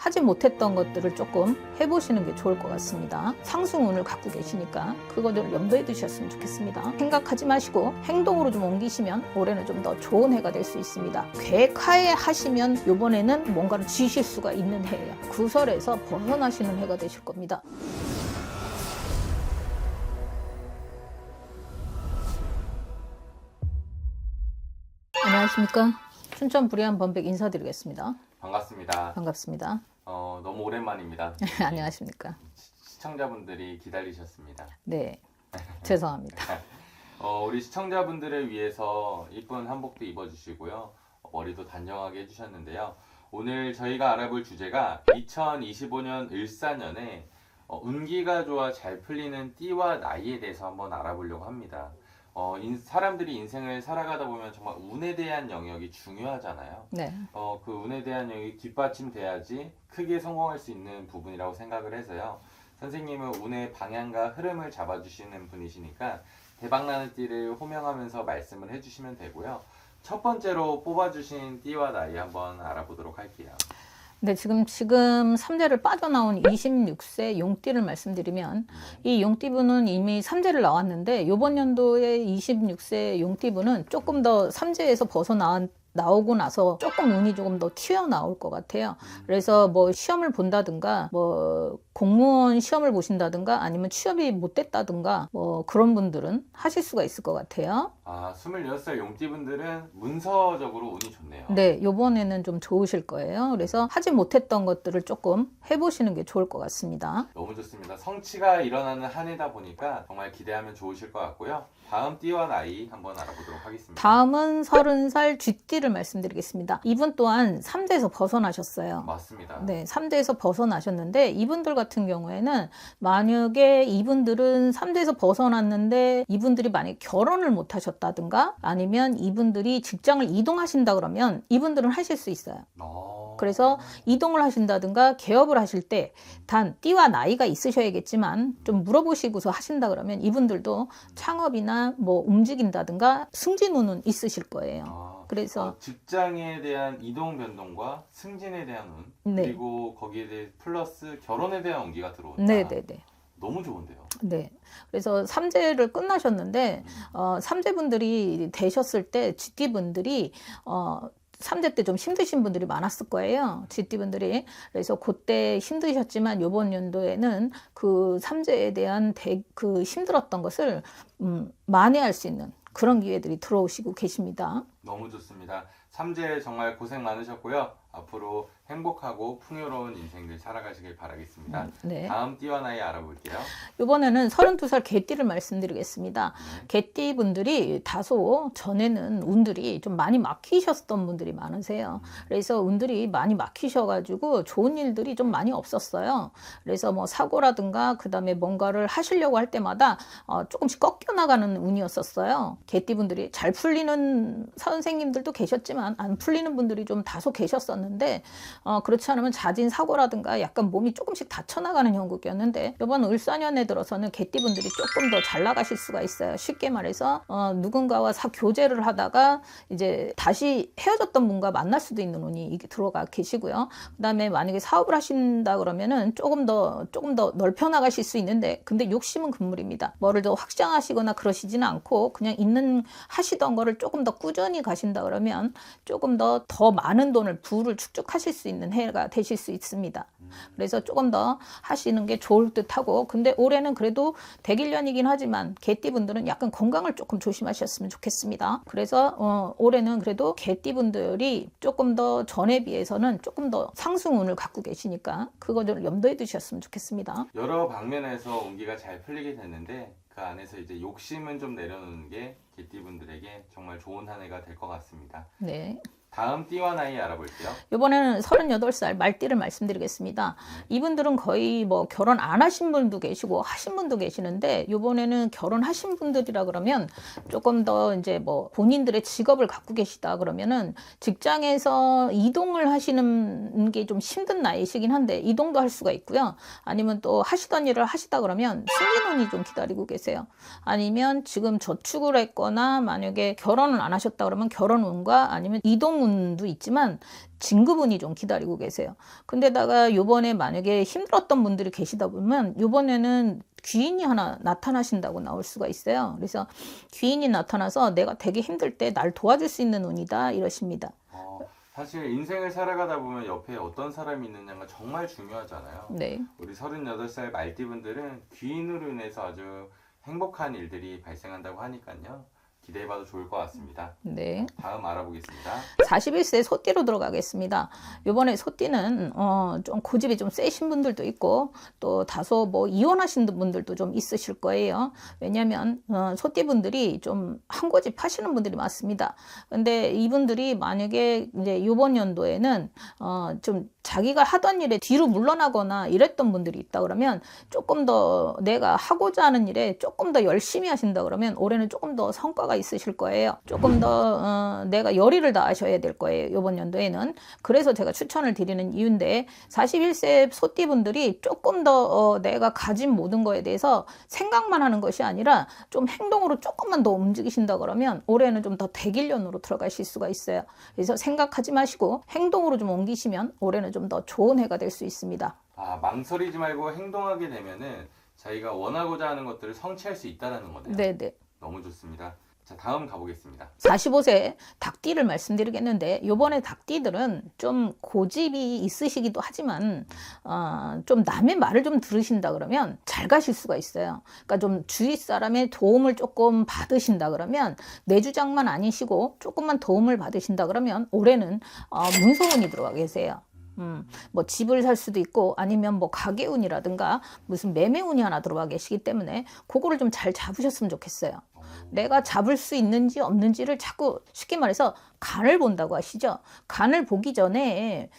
하지 못했던 것들을 조금 해보시는 게 좋을 것 같습니다. 상승운을 갖고 계시니까 그거를 염두에 두셨으면 좋겠습니다. 생각하지 마시고 행동으로 좀 옮기시면 올해는 좀 더 좋은 해가 될 수 있습니다. 계획하에 하시면 이번에는 뭔가를 지실 수가 있는 해예요. 구설에서 벗어나시는 해가 되실 겁니다. 안녕하십니까. 춘천 불의한 범백 인사드리겠습니다. 반갑습니다. 반갑습니다. 너무 오랜만입니다. 안녕하십니까. 시청자분들이 기다리셨습니다. 네, 죄송합니다. 우리 시청자분들을 위해서 이쁜 한복도 입어주시고요. 머리도 단정하게 해주셨는데요. 오늘 저희가 알아볼 주제가 2025년 을사년에 운기가 좋아 잘 풀리는 띠와 나이에 대해서 한번 알아보려고 합니다. 사람들이 인생을 살아가다 보면 정말 운에 대한 영역이 중요하잖아요. 네. 그 운에 대한 영역이 뒷받침돼야지 크게 성공할 수 있는 부분이라고 생각을 해서요. 선생님은 운의 방향과 흐름을 잡아주시는 분이시니까 대박나는 띠를 호명하면서 말씀을 해주시면 되고요. 첫 번째로 뽑아주신 띠와 나이 한번 알아보도록 할게요. 네, 지금 3재를 빠져나온 26세 용띠를 말씀드리면 이 용띠분은 이미 3재를 나왔는데 이번 연도에 26세 용띠분은 조금 더 3재에서 나오고 나서 조금 운이 조금 더 튀어나올 것 같아요. 그래서 뭐 시험을 본다든가 뭐 공무원 시험을 보신다든가 아니면 취업이 못 됐다든가 뭐 그런 분들은 하실 수가 있을 것 같아요. 26살 용띠분들은 문서적으로 운이 좋네요. 네, 요번에는 좀 좋으실 거예요. 그래서 하지 못했던 것들을 조금 해보시는 게 좋을 것 같습니다. 너무 좋습니다. 성취가 일어나는 한 해다 보니까 정말 기대하면 좋으실 것 같고요. 다음 띠와 나이 한번 알아보도록 하겠습니다. 다음은 30살 쥐띠를 말씀드리겠습니다. 이분 또한 3재에서 벗어나셨어요. 맞습니다. 네, 3재에서 벗어나셨는데 이분들 같은 경우에는 만약에 이분들은 3재에서 벗어났는데 이분들이 만약에 결혼을 못 하셨다든가 아니면 이분들이 직장을 이동하신다 그러면 이분들은 하실 수 있어요. 그래서 이동을 하신다든가 개업을 하실 때 단 띠와 나이가 있으셔야겠지만 좀 물어보시고서 하신다 그러면 이분들도 창업이나 뭐 움직인다든가 승진운은 있으실 거예요. 그래서 직장에 대한 이동 변동과 승진에 대한 운 네. 그리고 거기에 대해 플러스 결혼에 대한 운기가 들어온다. 네네네. 너무 좋은데요. 네. 그래서 3재를 끝나셨는데 3재 분들이 되셨을 때 쥐띠분들이 3재 때 좀 힘드신 분들이 많았을 거예요. 쥐띠분들이. 그래서 그때 힘드셨지만 이번 연도에는 그 3재에 대한 그 힘들었던 것을 만회할 수 있는 그런 기회들이 들어오시고 계십니다. 너무 좋습니다. 3재 정말 고생 많으셨고요. 앞으로 행복하고 풍요로운 인생들 살아가시길 바라겠습니다. 네. 다음 띠와 나이 알아볼게요. 이번에는 32살 개띠를 말씀드리겠습니다. 개띠 분들이 다소 전에는 운들이 좀 많이 막히셨던 분들이 많으세요. 그래서 운들이 많이 막히셔가지고 좋은 일들이 좀 많이 없었어요. 그래서 뭐 사고라든가 그 다음에 뭔가를 하시려고 할 때마다 조금씩 꺾여나가는 운이었었어요. 개띠 분들이 잘 풀리는 선생님들도 계셨지만 안 풀리는 분들이 좀 다소 계셨었는데 그렇지 않으면 잦은 사고라든가 약간 몸이 조금씩 다쳐나가는 형국이었는데 이번 을사년에 들어서는 개띠분들이 조금 더 잘 나가실 수가 있어요. 쉽게 말해서 누군가와 교제를 하다가 이제 다시 헤어졌던 분과 만날 수도 있는 운이 들어가 계시고요. 그 다음에 만약에 사업을 하신다 그러면은 조금 더 넓혀 나가실 수 있는데 근데 욕심은 금물입니다. 뭐를 더 확장하시거나 그러시지는 않고 그냥 하시던 거를 조금 더 꾸준히 가신다 그러면 조금 더 많은 돈을 부를 축적하실 수 있는 해가 되실 수 있습니다. 그래서 조금 더 하시는 게 좋을 듯하고 근데 올해는 그래도 대길년이긴 하지만 개띠분들은 약간 건강을 조금 조심하셨으면 좋겠습니다. 그래서 올해는 그래도 개띠분들이 조금 더 전에 비해서는 조금 더 상승운을 갖고 계시니까 그거를 염두에 두셨으면 좋겠습니다. 여러 방면에서 운기가 잘 풀리게 됐는데 그 안에서 이제 욕심은 좀 내려놓는 게 개띠분들에게 정말 좋은 한 해가 될 것 같습니다. 네. 다음 띠와 나이 알아볼게요. 이번에는 38살 말띠를 말씀드리겠습니다. 이분들은 거의 뭐 결혼 안 하신 분도 계시고 하신 분도 계시는데 이번에는 결혼하신 분들이라 그러면 조금 더 이제 뭐 본인들의 직업을 갖고 계시다 그러면은 직장에서 이동을 하시는 게 좀 힘든 나이시긴 한데 이동도 할 수가 있고요. 아니면 또 하시던 일을 하시다 그러면 승진운이 좀 기다리고 계세요. 아니면 지금 저축을 했거나 만약에 결혼을 안 하셨다 그러면 결혼운과 아니면 이동 금융운도 있지만 진급운이 좀 기다리고 계세요. 근데다가 요번에 만약에 힘들었던 분들이 계시다 보면 요번에는 귀인이 하나 나타나신다고 나올 수가 있어요. 그래서 귀인이 나타나서 내가 되게 힘들 때 날 도와줄 수 있는 운이다 이러십니다. 사실 인생을 살아가다 보면 옆에 어떤 사람이 있느냐가 정말 중요하잖아요. 네. 우리 38살 말띠분들은 귀인으로 인해서 아주 행복한 일들이 발생한다고 하니까요. 기대해봐도 좋을 것 같습니다. 네. 다음 알아보겠습니다. 41세 소띠로 들어가겠습니다. 요번에 소띠는 좀 고집이 좀 세신 분들도 있고 또 다소 뭐 이혼하신 분들도 좀 있으실 거예요. 왜냐하면 소띠 분들이 좀 한 고집 하시는 분들이 많습니다. 근데 이분들이 만약에 이제 요번 연도에는 좀 자기가 하던 일에 뒤로 물러나거나 이랬던 분들이 있다 그러면 조금 더 내가 하고자 하는 일에 조금 더 열심히 하신다 그러면 올해는 조금 더 성과가 있으실 거예요. 조금 더 내가 열의를 다하셔야 될 거예요. 이번 연도에는. 그래서 제가 추천을 드리는 이유인데 41세 소띠분들이 조금 더 내가 가진 모든 거에 대해서 생각만 하는 것이 아니라 좀 행동으로 조금만 더 움직이신다 그러면 올해는 좀 더 대길년으로 들어가실 수가 있어요. 그래서 생각하지 마시고 행동으로 좀 옮기시면 올해는 좀 더 좋은 해가 될 수 있습니다. 망설이지 말고 행동하게 되면은 자기가 원하고자 하는 것들을 성취할 수 있다는 거네요. 네네. 너무 좋습니다. 자, 다음 가보겠습니다. 45세 닭띠를 말씀드리겠는데 요번에 닭띠들은 좀 고집이 있으시기도 하지만 좀 남의 말을 좀 들으신다 그러면 잘 가실 수가 있어요. 그러니까 좀 주위 사람의 도움을 조금 받으신다 그러면 내 주장만 아니시고 조금만 도움을 받으신다 그러면 올해는 문서운이 들어가 계세요. 뭐 집을 살 수도 있고 아니면 뭐 가게운이라든가 무슨 매매운이 하나 들어와 계시기 때문에 그거를 좀 잘 잡으셨으면 좋겠어요. 내가 잡을 수 있는지 없는지를 자꾸 쉽게 말해서 간을 본다고 하시죠. 간을 보기 전에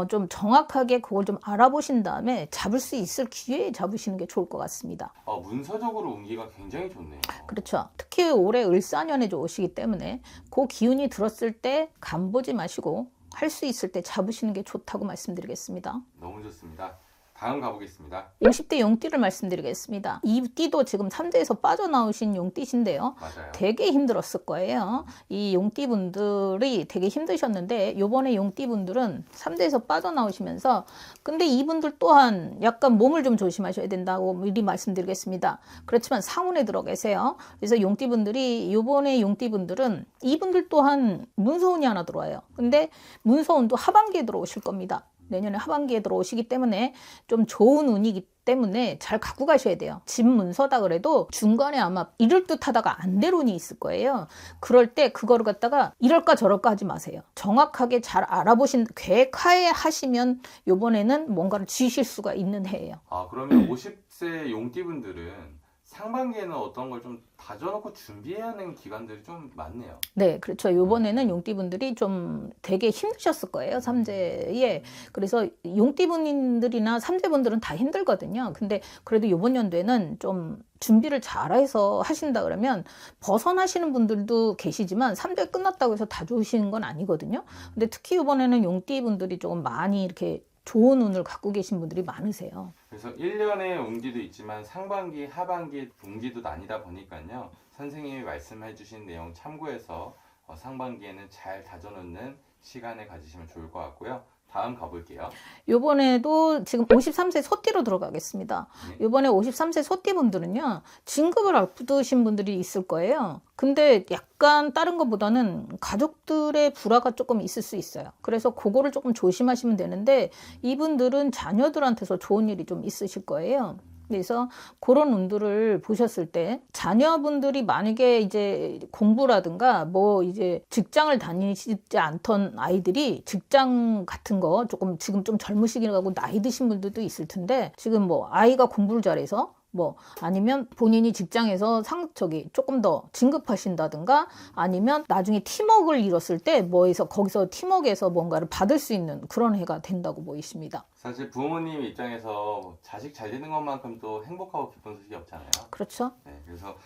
좀 정확하게 그걸 좀 알아보신 다음에 잡을 수 있을 기회에 잡으시는 게 좋을 것 같습니다. 문서적으로 운기가 굉장히 좋네요. 그렇죠. 특히 올해 을사년에 오시기 때문에 그 기운이 들었을 때 간 보지 마시고 할 수 있을 때 잡으시는 게 좋다고 말씀드리겠습니다. 너무 좋습니다. 다음 가보겠습니다. 50대 용띠를 말씀드리겠습니다. 이 띠도 지금 3대에서 빠져나오신 용띠신데요. 맞아요. 되게 힘들었을 거예요. 이 용띠분들이 되게 힘드셨는데 요번에 용띠분들은 3대에서 빠져나오시면서 근데 이분들 또한 약간 몸을 좀 조심하셔야 된다고 미리 말씀드리겠습니다. 그렇지만 상운에 들어 계세요. 그래서 용띠분들이 요번에 용띠분들은 이분들 또한 문서운이 하나 들어와요. 근데 문서운도 하반기에 들어오실 겁니다. 내년에 하반기에 들어오시기 때문에 좀 좋은 운이기 때문에 잘 갖고 가셔야 돼요. 집 문서다 그래도 중간에 아마 이럴 듯 하다가 안 될 운이 있을 거예요. 그럴 때 그거를 갖다가 이럴까 저럴까 하지 마세요. 정확하게 잘 알아보신 계획하에 하시면 요번에는 뭔가를 지으실 수가 있는 해예요. 그러면 50세 용띠분들은 상반기에는 어떤 걸 좀 다져놓고 준비해야 하는 기간들이 좀 많네요. 네, 그렇죠. 요번에는 용띠분들이 좀 되게 힘드셨을 거예요, 삼재에. 그래서 용띠분들이나 삼재분들은 다 힘들거든요. 근데 그래도 요번 연도에는 좀 준비를 잘해서 하신다 그러면 벗어나시는 분들도 계시지만 삼재 끝났다고 해서 다 좋으시는 건 아니거든요. 근데 특히 요번에는 용띠분들이 조금 많이 이렇게 좋은 운을 갖고 계신 분들이 많으세요. 그래서 1년의 운기도 있지만 상반기, 하반기 운기도 나뉘다 보니까요. 선생님이 말씀해 주신 내용 참고해서 상반기에는 잘 다져놓는 시간을 가지시면 좋을 것 같고요. 다음 가볼게요. 요번에도 지금 53세 소띠로 들어가겠습니다. 요번에 53세 소띠 분들은요, 진급을 앞두신 분들이 있을 거예요. 근데 약간 다른 것보다는 가족들의 불화가 조금 있을 수 있어요. 그래서 그거를 조금 조심하시면 되는데 이분들은 자녀들한테서 좋은 일이 좀 있으실 거예요. 그래서 그런 운들을 보셨을 때 자녀분들이 만약에 이제 공부라든가 뭐 이제 직장을 다니시지 않던 아이들이 직장 같은 거 조금 지금 좀 젊으시기라고 나이 드신 분들도 있을 텐데 지금 뭐 아이가 공부를 잘해서 뭐 아니면 본인이 직장에서 조금 더 진급하신다든가 아니면 나중에 팀워크를 이뤘을 때 거기서 팀워크에서 뭔가를 받을 수 있는 그런 해가 된다고 보이십니다. 사실 부모님 입장에서 자식 잘 되는 것만큼 또 행복하고 기쁜 소식이 없잖아요. 그렇죠? 네, 그래서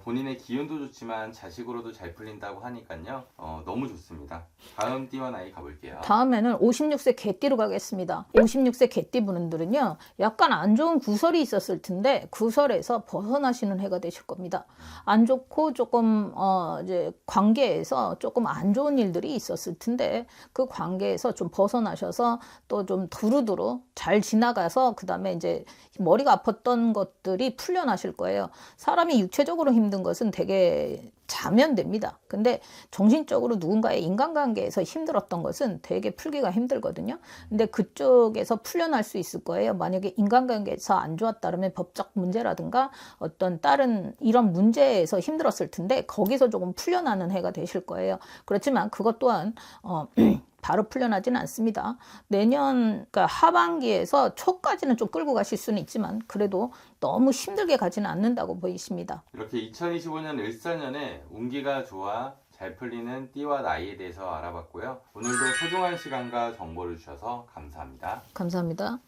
본인의 기운도 좋지만 자식으로도 잘 풀린다고 하니까요. 너무 좋습니다. 다음 띠와 나이 가볼게요. 다음에는 56세 개띠로 가겠습니다. 56세 개띠 분들은요, 약간 안 좋은 구설이 있었을 텐데 구설에서 벗어나시는 해가 되실 겁니다. 안 좋고 조금 이제 관계에서 조금 안 좋은 일들이 있었을 텐데 그 관계에서 좀 벗어나셔서 또 좀 두루두루 잘 지나가서 그 다음에 이제 머리가 아팠던 것들이 풀려나실 거예요. 사람이 육체적으로 힘든 것은 되게 자면 됩니다. 근데 정신적으로 누군가의 인간관계에서 힘들었던 것은 되게 풀기가 힘들거든요. 근데 그쪽에서 풀려날 수 있을 거예요. 만약에 인간관계에서 안 좋았다면 법적 문제라든가 어떤 다른 이런 문제에서 힘들었을 텐데 거기서 조금 풀려나는 해가 되실 거예요. 그렇지만 그것 또한 바로 풀려나지는 않습니다. 내년 그러니까 하반기에서 초까지는 좀 끌고 가실 수는 있지만 그래도 너무 힘들게 가지는 않는다고 보이십니다. 이렇게 2025년 을사년에 운기가 좋아 잘 풀리는 띠와 나이에 대해서 알아봤고요. 오늘도 소중한 시간과 정보를 주셔서 감사합니다. 감사합니다.